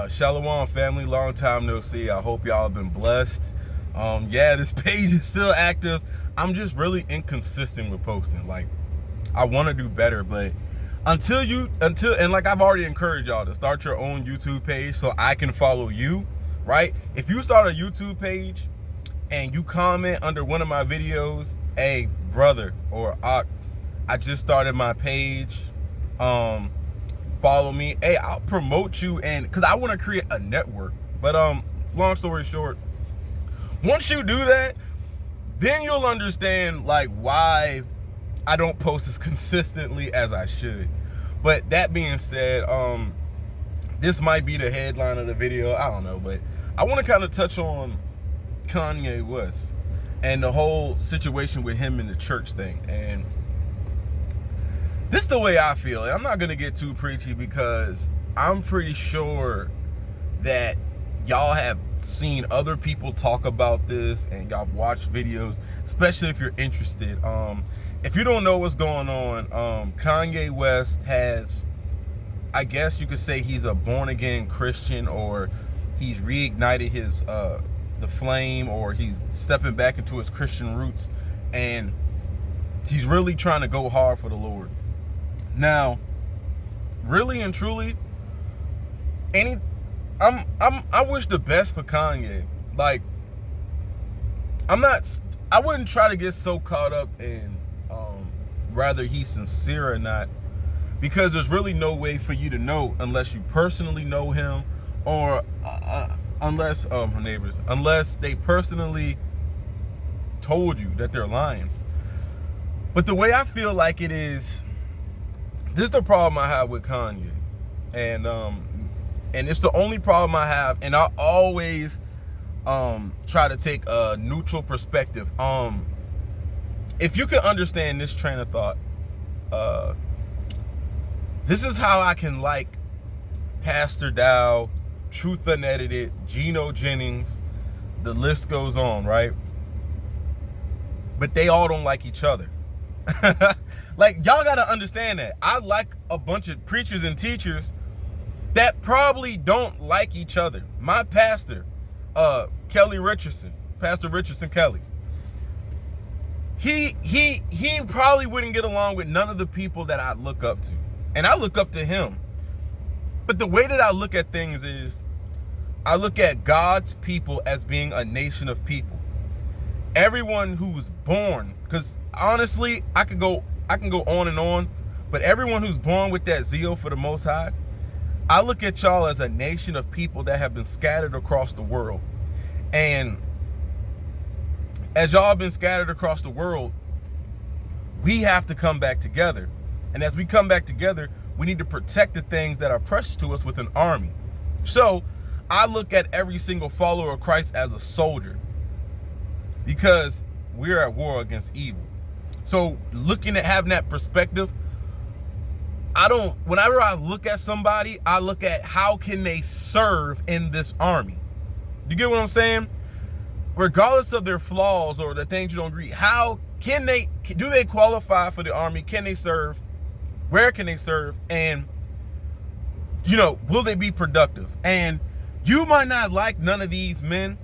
Shalom family, long time no see. I hope y'all have been blessed. Yeah, this page is still active. I'm just really inconsistent with posting. Like, I want to do better, but until and like I've already encouraged y'all to start your own YouTube page so I can follow you, right? If you start a YouTube page and you comment under one of my videos, hey brother or I just started my page, follow me, hey, I'll promote you, and because I want to create a network. But long story short, once you do that, then you'll understand like why I don't post as consistently as I should. But that being said, this might be the headline of the video, I don't know, but I want to kind of touch on Kanye West and the whole situation with him in the church thing. And this is the way I feel. I'm not going to get too preachy because I'm pretty sure that y'all have seen other people talk about this and y'all watched videos, especially if you're interested. If you don't know what's going on, Kanye West has, I guess you could say he's a born-again Christian, or he's reignited his the flame, or he's stepping back into his Christian roots, and he's really trying to go hard for the Lord. Now, really and truly, I wish the best for Kanye. Like, I wouldn't try to get so caught up in whether he's sincere or not, because there's really no way for you to know unless you personally know him, or unless they personally told you that they're lying. But the way I feel like it is, this is the problem I have with Kanye, and it's the only problem I have, and I always try to take a neutral perspective. If you can understand this train of thought, this is how I can like Pastor Dow, Truth Unedited, Geno Jennings, the list goes on, right? But they all don't like each other. Like, y'all gotta understand that. I like a bunch of preachers and teachers that probably don't like each other. My pastor, Kelly Richardson, Pastor Richardson Kelly, he probably wouldn't get along with none of the people that I look up to. And I look up to him. But the way that I look at things is, I look at God's people as being a nation of people. Everyone who's born, because honestly, I can go on and on, but everyone who's born with that zeal for the Most High, I look at y'all as a nation of people that have been scattered across the world. And as y'all have been scattered across the world, we have to come back together. And as we come back together, we need to protect the things that are precious to us with an army. So I look at every single follower of Christ as a soldier, because we're at war against evil. So looking at having that perspective, whenever I look at somebody, I look at how can they serve in this army. You get what I'm saying? Regardless of their flaws or the things you don't agree, how can do they qualify for the army? Can they serve? Where can they serve? And, will they be productive? And you might not like none of these men,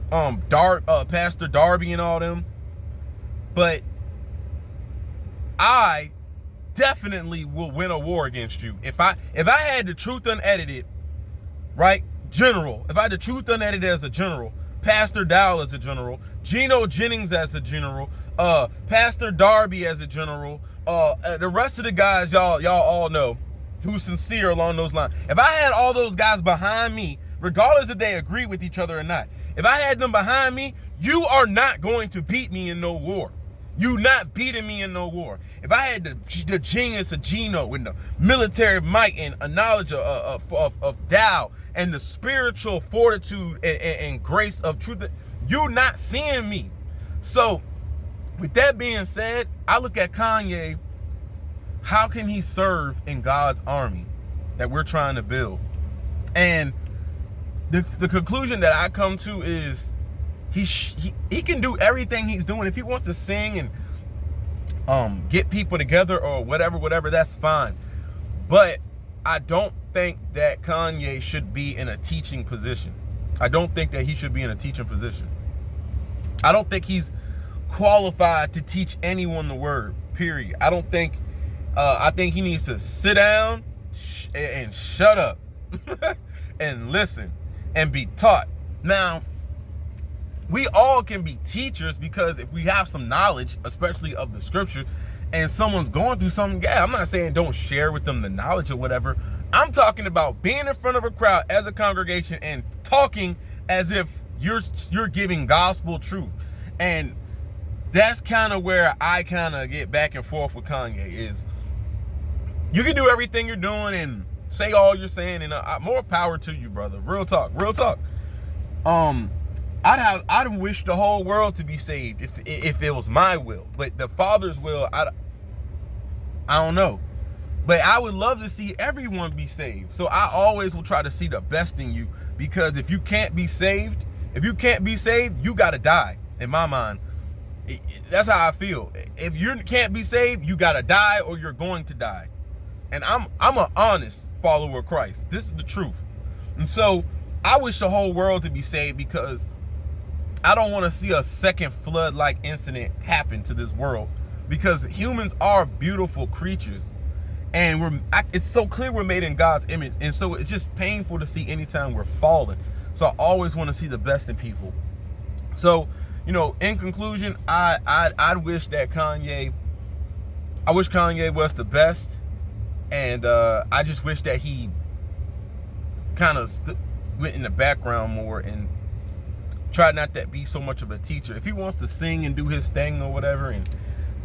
Pastor Darby and all them, but I definitely will win a war against you. If I had the Truth Unedited, right, general, if I had the Truth Unedited as a general, Pastor Dow as a general, Geno Jennings as a general, Pastor Darby as a general, the rest of the guys y'all all know who's sincere along those lines. If I had all those guys behind me, regardless if they agree with each other or not, if I had them behind me, you are not going to beat me in no war. You not beating me in no war. If I had the genius of Geno and the military might and a knowledge of Dow and the spiritual fortitude and grace of truth, you not seeing me. So with that being said, I look at Kanye, how can he serve in God's army that we're trying to build? And the conclusion that I come to is he can do everything he's doing. If he wants to sing and get people together or whatever, that's fine. But I don't think that Kanye should be in a teaching position. I don't think that he should be in a teaching position. I don't think he's qualified to teach anyone the word, period. I don't think, I think he needs to sit down and shut up and listen and be taught. Now, we all can be teachers, because if we have some knowledge, especially of the scripture, and someone's going through something, yeah, I'm not saying don't share with them the knowledge or whatever. I'm talking about being in front of a crowd as a congregation and talking as if you're giving gospel truth. And that's kind of where I kind of get back and forth with Kanye. Is you can do everything you're doing and say all you're saying, and more power to you, brother. Real talk, real talk. I'd wish the whole world to be saved if it was my will, but the Father's will, I don't know. But I would love to see everyone be saved. So I always will try to see the best in you, because if you can't be saved, you gotta die. In my mind, that's how I feel. If you can't be saved, you gotta die, or you're going to die. And I'm an honest follower of Christ. This is the truth. And so I wish the whole world to be saved, because I don't want to see a second flood-like incident happen to this world, because humans are beautiful creatures, and it's so clear we're made in God's image, and so it's just painful to see anytime we're falling. So I always want to see the best in people. So, you know, in conclusion, I wish Kanye West the best, and I just wish that he kind of went in the background more and tried not to be so much of a teacher. If he wants to sing and do his thing or whatever, and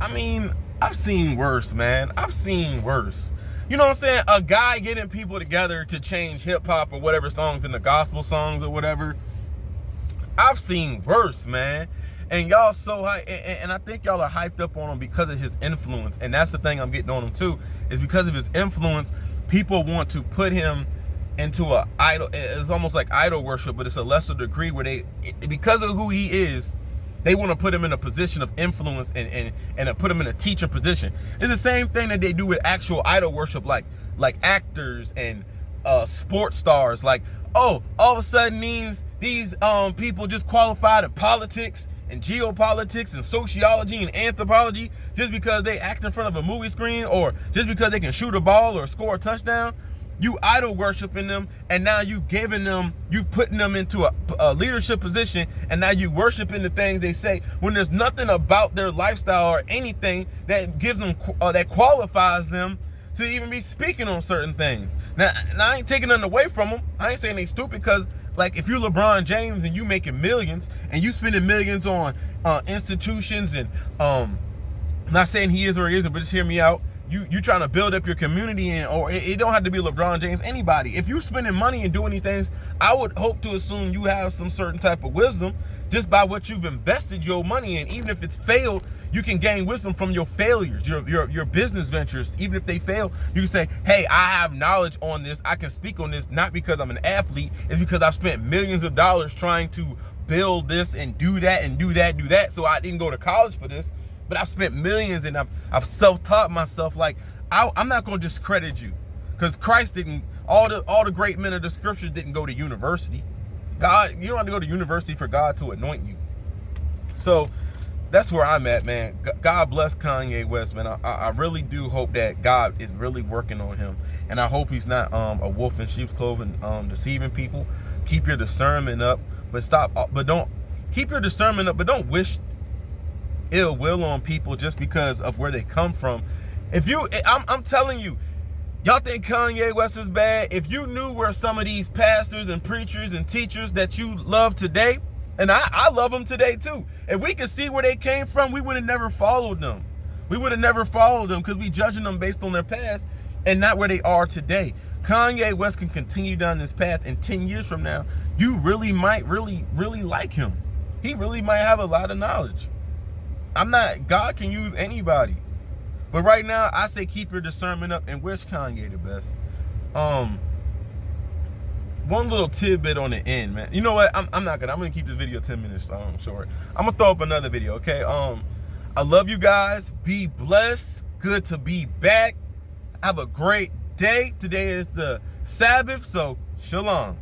I mean, I've seen worse, man. I've seen worse. You know what I'm saying? A guy getting people together to change hip hop or whatever songs into gospel songs or whatever. I've seen worse, man. And y'all so hype, and I think y'all are hyped up on him because of his influence. And that's the thing I'm getting on him too, is because of his influence, people want to put him into a idol. It's almost like idol worship, but it's a lesser degree, where because of who he is, they want to put him in a position of influence and put him in a teacher position. It's the same thing that they do with actual idol worship, like actors and sports stars. Like, oh, all of a sudden these people just qualify to politics and geopolitics and sociology and anthropology just because they act in front of a movie screen, or just because they can shoot a ball or score a touchdown. You idol worshiping them, and now you putting them into a leadership position, and now you worshiping the things they say, when there's nothing about their lifestyle or anything that gives them that qualifies them to even be speaking on certain things. Now I ain't taking nothing away from them. I ain't saying they stupid, because like, if you're LeBron James and you making millions and you spending millions on institutions, and I'm not saying he is or he isn't, but just hear me out. You trying to build up your community, or it don't have to be LeBron James, anybody. If you're spending money and doing these things, I would hope to assume you have some certain type of wisdom just by what you've invested your money in. Even if it's failed, you can gain wisdom from your failures, your business ventures. Even if they fail, you can say, hey, I have knowledge on this. I can speak on this, not because I'm an athlete. It's because I've spent millions of dollars trying to build this and do that and do that. So I didn't go to college for this, but I've spent millions, and I've self-taught myself. Like, I'm not going to discredit you, because Christ didn't. All the great men of the scriptures didn't go to university. God, you don't have to go to university for God to anoint you. So that's where I'm at, man. God bless Kanye West, man. I really do hope that God is really working on him, and I hope he's not a wolf in sheep's clothing, deceiving people. Keep your discernment up, but don't keep your discernment up, but don't wish ill will on people just because of where they come from. I'm telling you, y'all think Kanye West is bad? If you knew where some of these pastors and preachers and teachers that you love today, and I love them today too, if we could see where they came from, we would have never followed them. We would have never followed them, because we judging them based on their past and not where they are today. Kanye West can continue down this path, and 10 years from now, you really might really like him. He really might have a lot of knowledge. God can use anybody. But right now, I say keep your discernment up and wish Kanye the best. One little tidbit on the end, man. You know what? I'm gonna keep this video 10 minutes short. I'm gonna throw up another video, okay? I love you guys. Be blessed. Good to be back. Have a great day. Today is the Sabbath, so shalom.